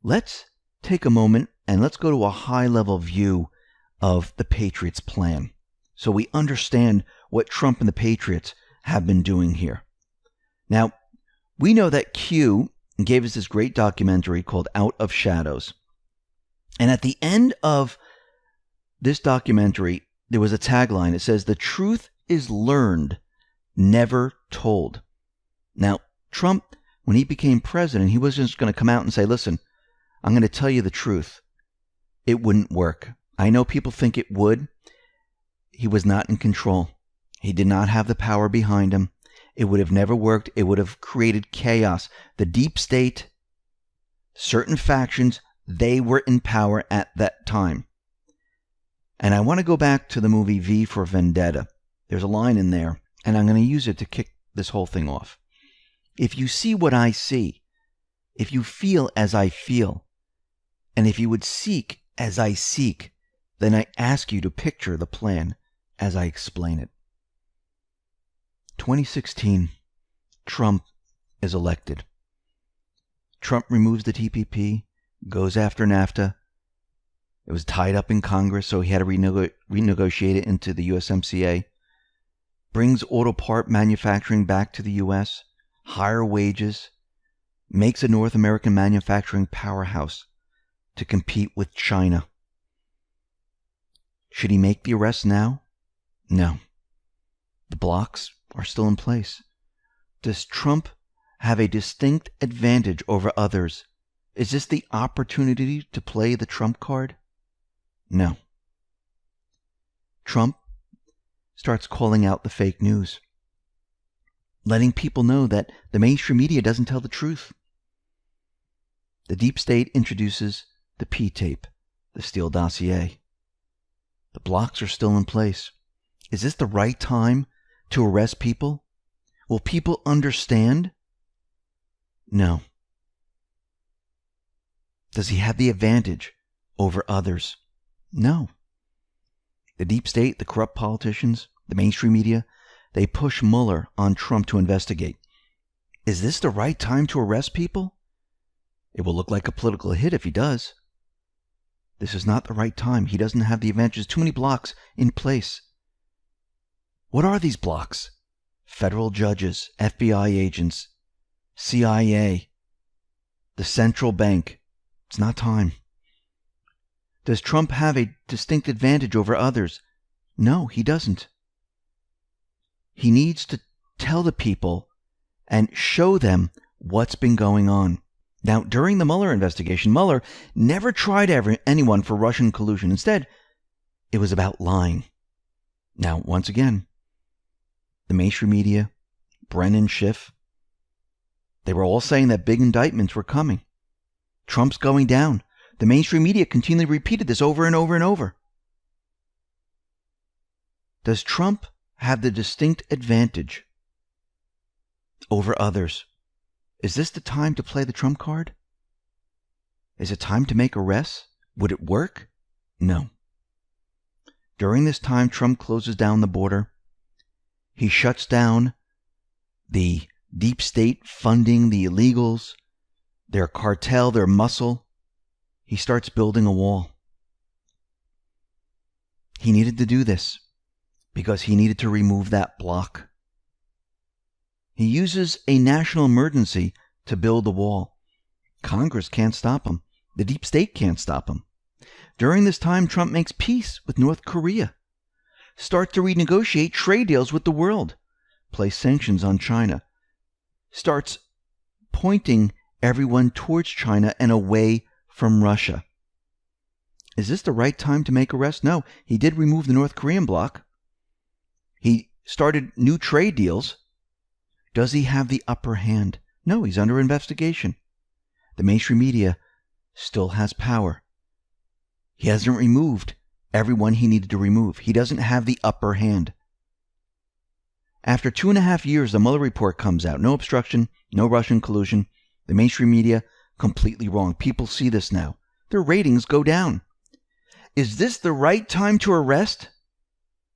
let's take a moment and let's go to a high-level view of the Patriots' plan so we understand what Trump and the Patriots have been doing here. Now, we know that Q gave us this great documentary called Out of Shadows. And at the end of this documentary, there was a tagline. It says, "The truth is learned, never told." Now, Trump, when he became president, he wasn't just going to come out and say, "Listen, I'm going to tell you the truth." It wouldn't work. I know people think it would. He was not in control. He did not have the power behind him. It would have never worked. It would have created chaos. The deep state, certain factions, they were in power at that time. And I want to go back to the movie V for Vendetta. There's a line in there, and I'm going to use it to kick this whole thing off. If you see what I see, if you feel as I feel, and if you would seek as I seek, then I ask you to picture the plan as I explain it. 2016, Trump is elected. Trump removes the TPP, goes after NAFTA. It was tied up in Congress, so he had to renegotiate it into the USMCA. Brings auto part manufacturing back to the U.S., higher wages, makes a North American manufacturing powerhouse to compete with China. Should he make the arrest now? No. The blocks are still in place. Does Trump have a distinct advantage over others? Is this the opportunity to play the Trump card? No. Trump starts calling out the fake news, letting people know that the mainstream media doesn't tell the truth. The deep state introduces the P-tape, the Steele dossier. The blocks are still in place. Is this the right time to arrest people? Will people understand? No. Does he have the advantage over others? No. The deep state, the corrupt politicians, the mainstream media, they push Mueller on Trump to investigate. Is this the right time to arrest people? It will look like a political hit if he does. This is not the right time. He doesn't have the advantages. Too many blocks in place. What are these blocks? Federal judges, FBI agents, CIA, the central bank. It's not time. Does Trump have a distinct advantage over others? No, he doesn't. He needs to tell the people and show them what's been going on. Now, during the Mueller investigation, Mueller never tried anyone for Russian collusion. Instead, it was about lying. Now, once again, the mainstream media, Brennan, Schiff, they were all saying that big indictments were coming. Trump's going down. The mainstream media continually repeated this over and over and over. Does Trump have the distinct advantage over others? Is this the time to play the Trump card? Is it time to make arrests? Would it work? No. During this time, Trump closes down the border. He shuts down the deep state funding the illegals, their cartel, their muscle. He starts building a wall. He needed to do this because he needed to remove that block. He uses a national emergency to build the wall. Congress can't stop him. The deep state can't stop him. During this time, Trump makes peace with North Korea, starts to renegotiate trade deals with the world, place sanctions on China, starts pointing everyone towards China and away from Russia. Is this the right time to make arrests? No, he did remove the North Korean bloc. He started new trade deals. Does he have the upper hand? No, he's under investigation. The mainstream media still has power. He hasn't removed everyone he needed to remove. He doesn't have the upper hand. After 2.5 years, the Mueller report comes out. No obstruction, no Russian collusion. The mainstream media, completely wrong. People see this now. Their ratings go down. Is this the right time to arrest?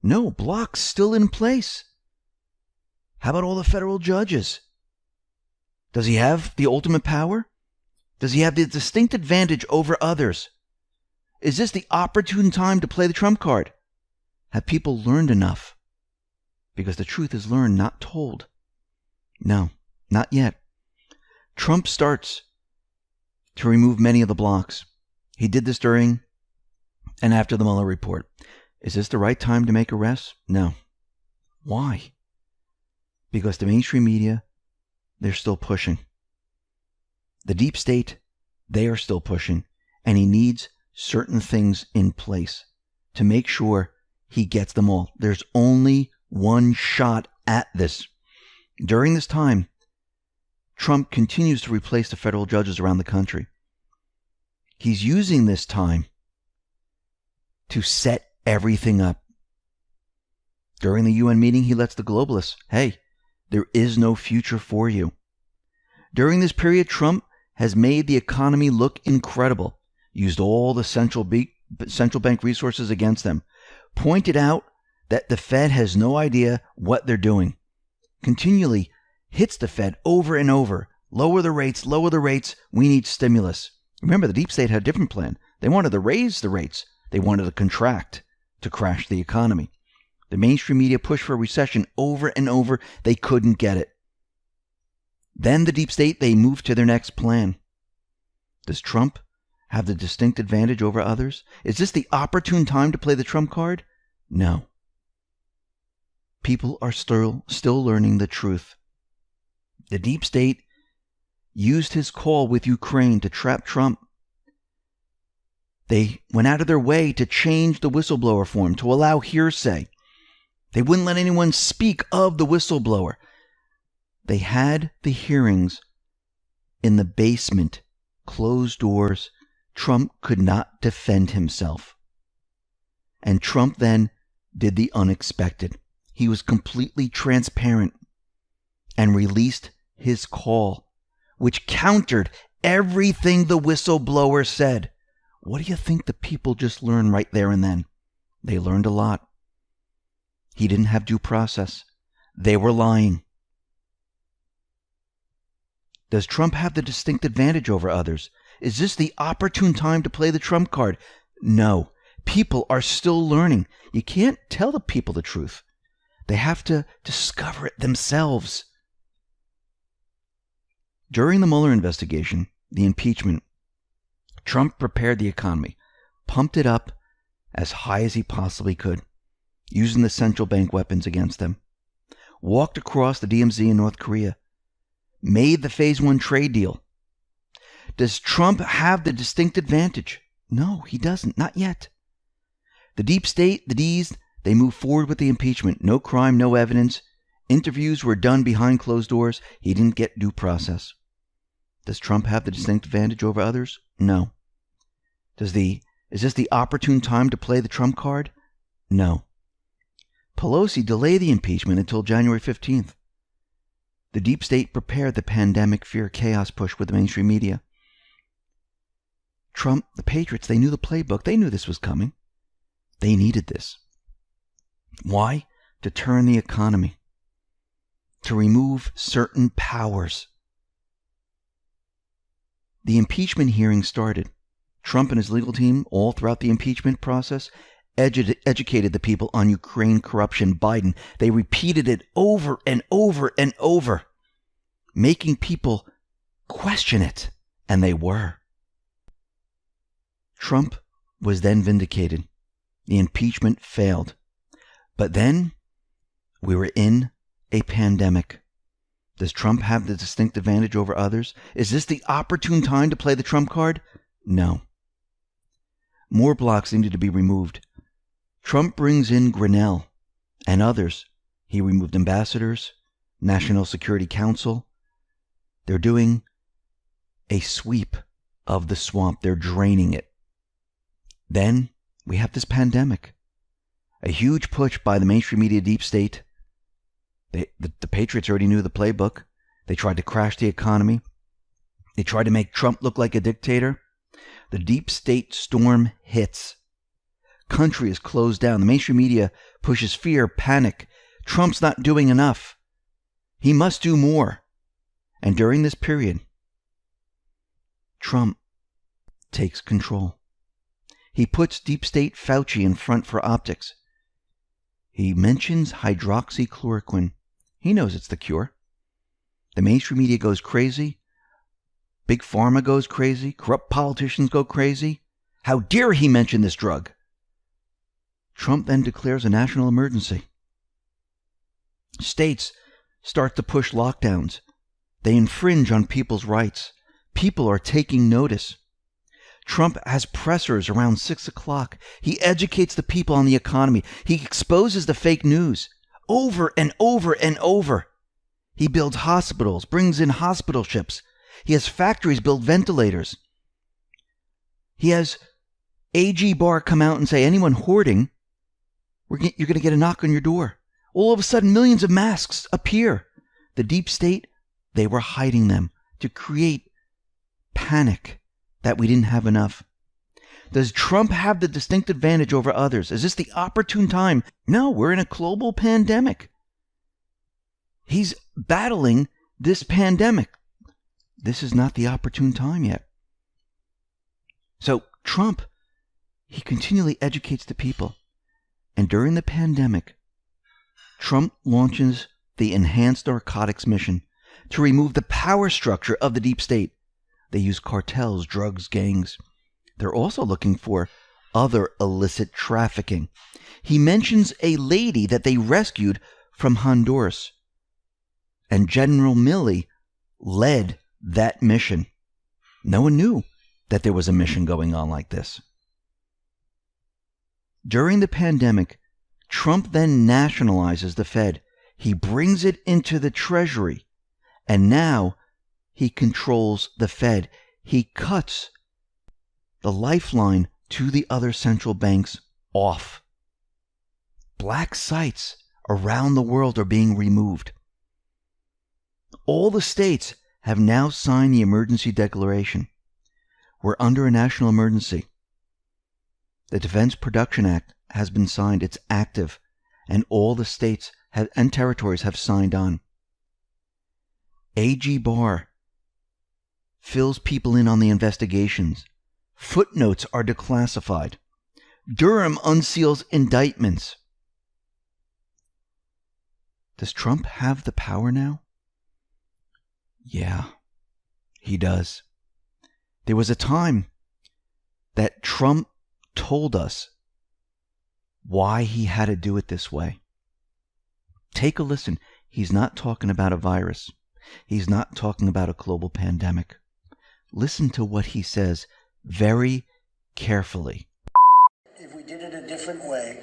No, blocks still in place. How about all the federal judges? Does he have the ultimate power? Does he have the distinct advantage over others? Is this the opportune time to play the trump card? Have people learned enough? Because the truth is learned, not told. No, not yet. Trump starts to remove many of the blocks. He did this during and after the Mueller report. Is this the right time to make arrests? No. Why? Because the mainstream media, they're still pushing. The deep state, they are still pushing. And he needs certain things in place to make sure he gets them all. There's only one shot at this. During this time, Trump continues to replace the federal judges around the country. He's using this time to set everything up. During the UN meeting, he lets the globalists, hey, there is no future for you. During this period, Trump has made the economy look incredible, used all the central bank resources against them, pointed out that the Fed has no idea what they're doing, continually hits the Fed over and over. Lower the rates, we need stimulus. Remember, the deep state had a different plan. They wanted to raise the rates. They wanted to contract to crash the economy. The mainstream media pushed for a recession over and over. They couldn't get it. Then the deep state, they moved to their next plan. Does Trump have the distinct advantage over others? Is this the opportune time to play the Trump card? No. People are still learning the truth. The deep state used his call with Ukraine to trap Trump. They went out of their way to change the whistleblower form, to allow hearsay. They wouldn't let anyone speak of the whistleblower. They had the hearings in the basement, closed doors. Trump could not defend himself. And Trump then did the unexpected. He was completely transparent and released his call, which countered everything the whistleblower said. What do you think the people just learned right there and then? They learned a lot. He didn't have due process. They were lying. Does Trump have the distinct advantage over others? Is this the opportune time to play the Trump card? No. People are still learning. You can't tell the people the truth. They have to discover it themselves. During the Mueller investigation, the impeachment, Trump prepared the economy, pumped it up as high as he possibly could, using the central bank weapons against them, walked across the DMZ in North Korea, made the Phase 1 trade deal. Does Trump have the distinct advantage? No, he doesn't. Not yet. The deep state, the D's, they moved forward with the impeachment. No crime, no evidence. Interviews were done behind closed doors. He didn't get due process. Does Trump have the distinct advantage over others? No. Is this the opportune time to play the Trump card? No. Pelosi delayed the impeachment until January 15th. The deep state prepared the pandemic fear chaos push with the mainstream media. Trump, the Patriots, they knew the playbook. They knew this was coming. They needed this. Why? To turn the economy. To remove certain powers. The impeachment hearing started. Trump and his legal team, all throughout the impeachment process, educated the people on Ukraine corruption. Biden, they repeated it over and over and over, making people question it. And they were. Trump was then vindicated. The impeachment failed. But then we were in a pandemic. Does Trump have the distinct advantage over others? Is this the opportune time to play the Trump card? No. More blocks needed to be removed. Trump brings in Grinnell and others. He removed ambassadors, National Security Council. They're doing a sweep of the swamp. They're draining it. Then we have this pandemic. A huge push by the mainstream media deep state. The Patriots already knew the playbook. They tried to crash the economy. They tried to make Trump look like a dictator. The deep state storm hits. Country is closed down. The mainstream media pushes fear, panic. Trump's not doing enough. He must do more. And during this period, Trump takes control. He puts deep state Fauci in front for optics. He mentions hydroxychloroquine. He knows it's the cure. The mainstream media goes crazy. Big pharma goes crazy. Corrupt politicians go crazy. How dare he mention this drug? Trump then declares a national emergency. States start to push lockdowns. They infringe on people's rights. People are taking notice. Trump has pressers around 6 o'clock. He educates the people on the economy. He exposes the fake news over and over and over. He builds hospitals, brings in hospital ships. He has factories build ventilators. He has A.G.A come out and say, anyone hoarding, you're going to get a knock on your door. All of a sudden, millions of masks appear. The deep state, they were hiding them to create panic that we didn't have enough. Does Trump have the distinct advantage over others? Is this the opportune time? No, we're in a global pandemic. He's battling this pandemic. This is not the opportune time yet. So Trump, he continually educates the people. And during the pandemic, Trump launches the Enhanced Narcotics Mission to remove the power structure of the deep state. They use cartels, drugs, gangs. They're also looking for other illicit trafficking. He mentions a lady that they rescued from Honduras. And General Milley led that mission. No one knew that there was a mission going on like this. During the pandemic, Trump then nationalizes the Fed. He brings it into the Treasury. And now he controls the Fed. He cuts the lifeline to the other central banks off. Black sites around the world are being removed. All the states have now signed the emergency declaration. We're under a national emergency. The Defense Production Act has been signed. It's active. And all the states and territories have signed on. A.G.A fills people in on the investigations. Footnotes are declassified. Durham unseals indictments. Does Trump have the power now? Yeah, he does. There was a time that Trump told us why he had to do it this way. Take a listen. He's not talking about a virus. He's not talking about a global pandemic. Listen to what he says very carefully. If we did it a different way,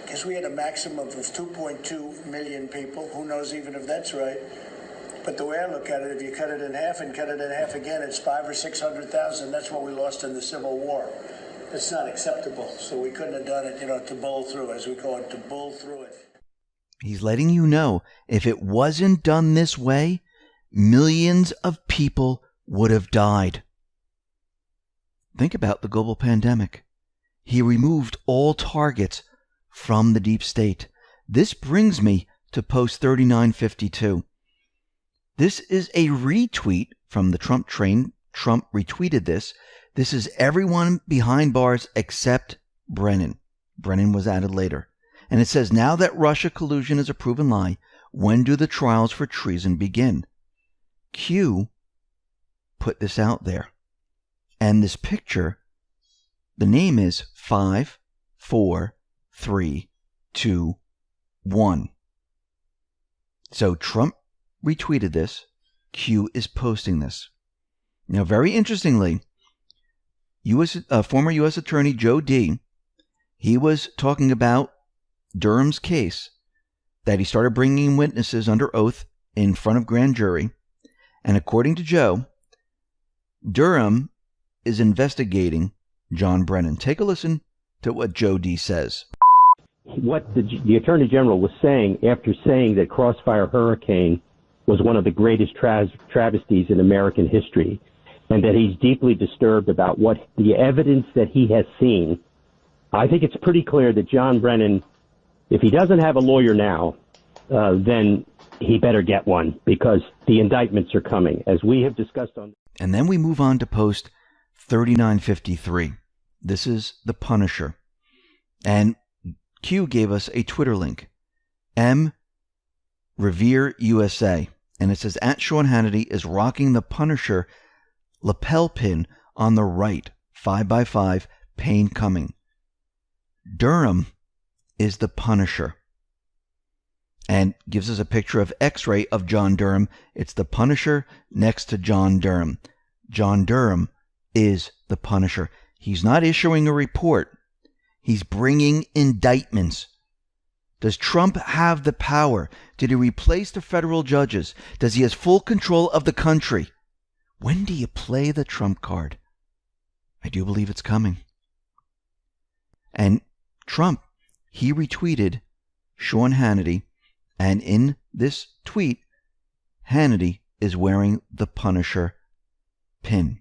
because we had a maximum of 2.2 million people, who knows even if that's right. But the way I look at it, if you cut it in half and cut it in half again, it's 500,000 or 600,000. That's what we lost in the Civil War. It's not acceptable. So we couldn't have done it, to bull through, as we call it, to bull through it. He's letting you know, if it wasn't done this way, millions of people would have died. Think about the global pandemic. He removed all targets from the deep state. This brings me to post 3952. This is a retweet from the Trump train. Trump retweeted this. This is everyone behind bars except Brennan. Brennan was added later. And it says, now that Russia collusion is a proven lie, when do the trials for treason begin? Q put this out there. And this picture, the name is 5, 4, 3, 2, 1. So Trump retweeted this. Q is posting this. Now, very interestingly, former U.S. Attorney Joe D., he was talking about Durham's case, that he started bringing witnesses under oath in front of grand jury. And according to Joe, Durham is investigating John Brennan. Take a listen to what Joe D. says. What the Attorney General was saying after saying that Crossfire Hurricane was one of the greatest travesties in American history, and that he's deeply disturbed about what the evidence that he has seen, I think it's pretty clear that John Brennan, if he doesn't have a lawyer now, then he better get one, because the indictments are coming, as we have discussed on. And then we move on to post 3953. This is the Punisher. And Q gave us a Twitter link. M. Revere USA. And it says, at Sean Hannity is rocking the Punisher lapel pin on the right. 5x5, pain coming. Durham is the Punisher. And gives us a picture of X-ray of John Durham. It's the Punisher next to John Durham. John Durham is the Punisher. He's not issuing a report. He's bringing indictments. Does Trump have the power? Did he replace the federal judges? Does he have full control of the country? When do you play the Trump card? I do believe it's coming. And Trump, he retweeted Sean Hannity, and in this tweet, Hannity is wearing the Punisher pin.